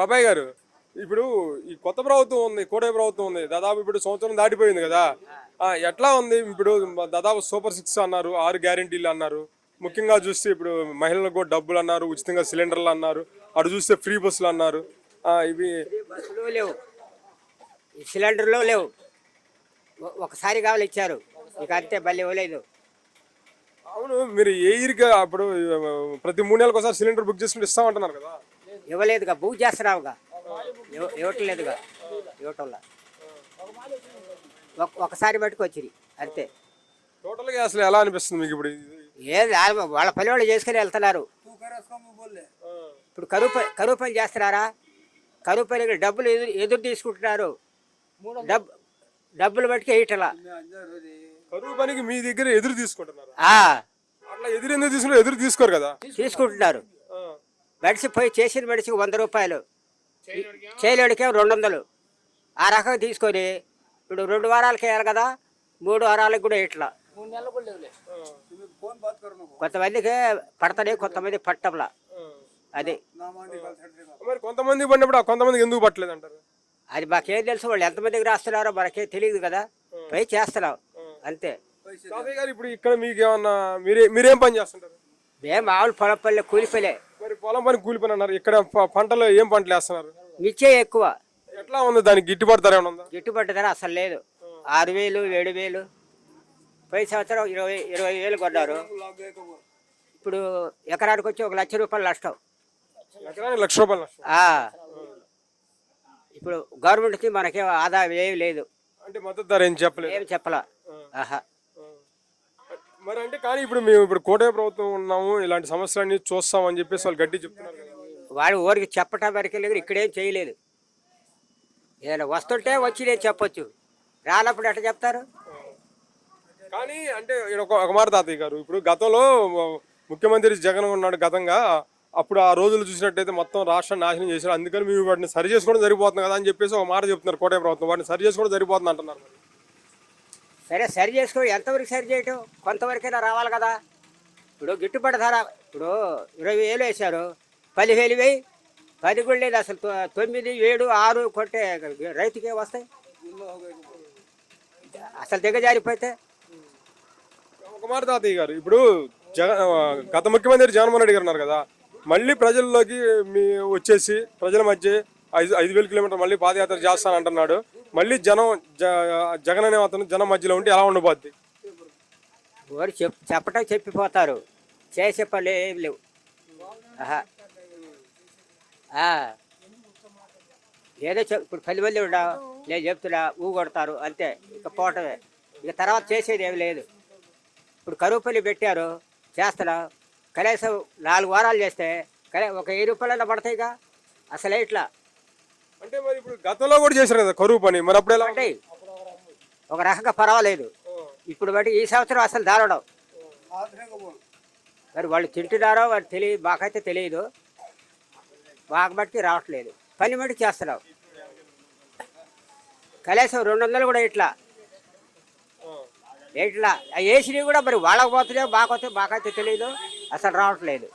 బాబాయ్ గారు, ఇప్పుడు ఈ కొత్త ప్రభుత్వం ఉంది, కూటమి ప్రభుత్వం ఉంది, దాదాపు ఇప్పుడు సంవత్సరం దాటిపోయింది కదా. ఎట్లా ఉంది ఇప్పుడు? దాదాపు సూపర్ 6 అన్నారు, 6 గ్యారెంటీలు అన్నారు. ముఖ్యంగా చూస్తే ఇప్పుడు మహిళలకు కూడా డబ్బులు అన్నారు, ఉచితంగా సిలిండర్లు అన్నారు, అటు చూస్తే ఫ్రీ బస్సులు అన్నారు. ఇవి బస్సులు లేవు, ఈ సిలిండర్లు లేవు. ఒకసారి కావాలి ఇచ్చారు, ఇక అంతే, బల్లి ఇవ్వలేదు. అవును, మీరు ఏ ఇయర్గా అప్పుడు ప్రతి 3 నెలలకు ఒకసారి సిలిండర్ బుక్ చేసుకుంటే ఇస్తామంటున్నారు కదా. ఇవ్వలేదుగా, బుక్ చేస్తున్నావుగా, ఇవ్వట్లేదుగా, ఇవ్వటంలా. ఒకసారి పట్టుకొచ్చిరి అంతే. టోటల్గా అసలు ఎలా అనిపిస్తుంది మీకు ఇప్పుడు? ఏది వాళ్ళ పని వాళ్ళు చేసుకుని వెళ్తున్నారు. ఇప్పుడు కరువు పని చేస్తున్నారా? కరువు పని డబ్బులు ఎదురు తీసుకుంటున్నారు. డబ్బులు బట్టి వేయటలా. కరువు పనికి మీ దగ్గర ఎదురు తీసుకుంటున్నారు. అట్లా ఎదురు ఎందుకు తీసుకుంటారు? ఎదురు తీసుకోరు కదా. తీసుకుంటున్నారు. మనిషి పోయి చేసిన మనిషికి 100 రూపాయలు, చేయలేడికే 200. ఆ రకంగా తీసుకొని ఇప్పుడు 2 వారాలకి వేయాలి కదా, 3 వారాలకు కూడా ఇట్లా. కొంతమందికి పడతానే, కొంతమంది పట్టంలా. అది మరి కొంతమంది పడినప్పుడు కొంతమందికి ఎందుకు పట్టలేదు అంటారు? అది మాకేం తెలుసు, వాళ్ళు ఎంతమందికి రాస్తున్నారో మనకేం తెలియదు కదా, పోయి చేస్తున్నాం అంతే. ఇప్పుడు ఇక్కడ మీకు ఏమన్నా మీరేం పని చేస్తుంటారు? మేము మామూలు పొలం పల్లె కూలిపోలే. మరి పొలం పని కూలి పని అన్నారు, ఇక్కడ పంటలో ఏం పంటలు వేస్తున్నారు? మిర్చే ఎక్కువ. ఎట్లా ఉంది దానికి గిట్టుబాటు ధర ఏమన్నా ఉందా? గిట్టుబాటు ధర అసలు లేదు. 6,000, 7,000. పోయిన సంవత్సరం 20,000 కొన్నారు. ఇప్పుడు ఎకరానికి వచ్చి 1,00,000 రూపాయలు నష్టం. ఎకరానికి 1,00,000 రూపాయలు నష్టం. ఇప్పుడు గవర్నమెంట్కి మనకేం ఆదాయం ఏమి లేదు. అంటే మద్దతు ధర ఏం చెప్పలేదు, ఏం చెప్పలా. మరి అంటే కానీ ఇప్పుడు మేము ఇప్పుడు కూటమి ప్రభుత్వం ఉన్నాము, ఇలాంటి సమస్యలన్నీ చూస్తామని చెప్పేసి వాళ్ళు గట్టి చెప్తున్నారు కదా. వాడు ఊరికి చెప్పటం వరకే లేదు, ఇక్కడేం చేయలేదు. ఏదైనా వస్తుంటే వచ్చి నేను చెప్పొచ్చు, రానప్పుడు ఎట్లా చెప్తారు? కానీ అంటే ఒక మాట తాతయ్య గారు, ఇప్పుడు గతంలో ముఖ్యమంత్రి జగన్ ఉన్నాడు గతంగా, అప్పుడు ఆ రోజులు చూసినట్టయితే మొత్తం రాష్ట్రాన్ని నాశనం చేశారు. అందుకని మేము వాటిని సరి చేసుకోవడం సరిపోతుంది కదా అని చెప్పేసి ఒక మాట చెప్తున్నారు కూటమి ప్రభుత్వం. వాటిని సరి చేసుకోవడం సరిపోతుంది అంటున్నారు. సరే, సరి చేసుకో. ఎంతవరకు సరి చేయటం? కొంతవరకైనా రావాలి కదా. ఇప్పుడు గిట్టుబాటు ధర ఇప్పుడు 20,000 వేశారు, 10,000 వేయి, 10 కూడా లేదు అసలు. 9, 7, 6 కొట్టే రైతుకే వస్తాయి అసలు దిగజారిపోతే. ఒక మాట తాతయ్య గారు, ఇప్పుడు గత ముఖ్యమంత్రి జగన్మోహన్ రెడ్డి గారు ఉన్నారు కదా, మళ్ళీ ప్రజల్లోకి వచ్చేసి ప్రజల మధ్య 5,000 కిలోమీటర్లు మళ్ళీ పాదయాత్ర చేస్తానంటున్నాడు. మళ్ళీ జగన్ అనే అతను జనం మధ్యలో ఉంటే ఎలా ఉండబోద్ది? వారు చెప్పటం చెప్పిపోతారు, చేసే పనులు ఏం లేవు. ఏదో ఇప్పుడు 10 మంది ఉండవు, నేను చెప్తున్నా ఊగొడతారు అంతే, ఇక పోవటమే. ఇక తర్వాత చేసేది ఏమి లేదు. ఇప్పుడు కరువు పని పెట్టారు, చేస్తున్నా. కనీసం 4 వారాలు చేస్తే ఒక 1000 రూపాయలైనా పడతాయిగా. అసలే ఇట్లా అంటే మరి ఇప్పుడు గతంలో కూడా చేశారు కదా కరువు పని, మరి అప్పుడు ఎలా అంటే ఒక రకంగా పర్వాలేదు. ఇప్పుడు బట్టి ఈ సంవత్సరం అసలు దారడం. మరి వాళ్ళు తింటున్నారో వాడు తెలియదు, మాకైతే తెలియదు. మాకు బట్టి రావట్లేదు, పని బట్టి చేస్తున్నావు. కనీసం 200 కూడా ఇట్లా వేసినవి కూడా మరి వాళ్ళకి పోతున్నాయో మాకైతే తెలియదు, అసలు రావట్లేదు.